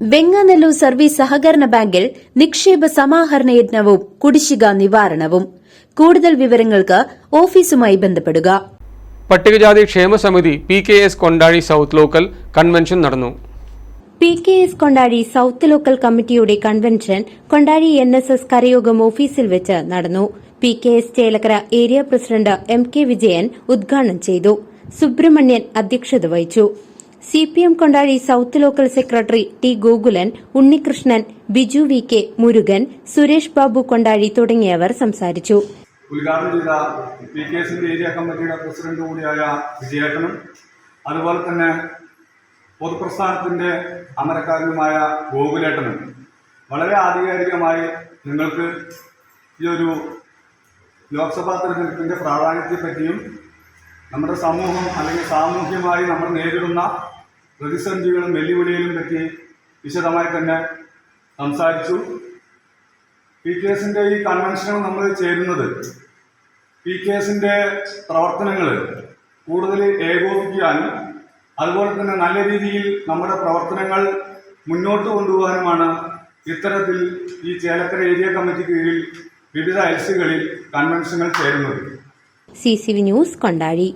Venganallur service സഹകരണ ബാങ്കിൽ നിക്ഷേപ സമാഹരണ യജ്ഞവും കുടിശ്ശിക നിവാരണവും. കൂടുതൽ വിവരങ്ങൾക്ക് ഓഫീസുമായി ബന്ധപ്പെടുക. പട്ടികജാതി ക്ഷേമ സമിതി PKS Kondazhi south local convention നടന്നു. PKS കൊണ്ടാഴി സൌത്ത് ലോക്കൽ കമ്മിറ്റിയുടെ കൺവെൻഷൻ കൊണ്ടാഴി NSS കരയോഗം ഓഫീസിൽ വെച്ച് നടന്നു. PKS Chelakkara area president MK Vijayan ഉദ്ഘാടനം ചെയ്തു. സുബ്രഹ്മണ്യൻ അധ്യക്ഷത വഹിച്ചു. CPM Kondazhi south local secretary T Gokulan, Unnikrishnan, Biju VK, Murugan, Suresh Babu Kondazhi തുടങ്ങിയവർ സംസാരിച്ചു. ഉദ്ഘാടനം ചെയ്ത PKSന്റെ ഏരിയ കമ്മിറ്റിയുടെ പ്രസിഡന്റ് കൂടിയായ വിജയേട്ടനും അതുപോലെ തന്നെ പൊതുപ്രസ്ഥാനത്തിന്റെ അമരക്കാരനുമായ ഗോകുലേട്ടനും വളരെ ആധികാരികമായി നിങ്ങൾക്ക് ഈ ഒരു ലോക്സഭാ തെരഞ്ഞെടുപ്പിന്റെ പ്രാധാന്യത്തെപ്പറ്റിയും നമ്മുടെ സമൂഹം അല്ലെങ്കിൽ സാമൂഹ്യമായി നമ്മൾ നേരിടുന്ന പ്രതിസന്ധികളും വെല്ലുവിളികളും പറ്റി വിശദമായി തന്നെ സംസാരിച്ചു. PKSന്റെ ഈ കൺവെൻഷനിൽ നമ്മൾ ചേരുന്നത് PKSന്റെ പ്രവർത്തനങ്ങൾ കൂടുതൽ ഏകോപിപ്പിക്കാനും അതുപോലെ തന്നെ നല്ല രീതിയിൽ നമ്മുടെ പ്രവർത്തനങ്ങൾ മുന്നോട്ട് കൊണ്ടുപോകാനുമാണ് ഇത്തരത്തിൽ ഈ ചേലക്കര ഏരിയ കമ്മിറ്റി കീഴിൽ വിവിധ എൽസികളിൽ കൺവെൻഷനുകൾ ചേരുന്നത്. CCV news Kondazhy.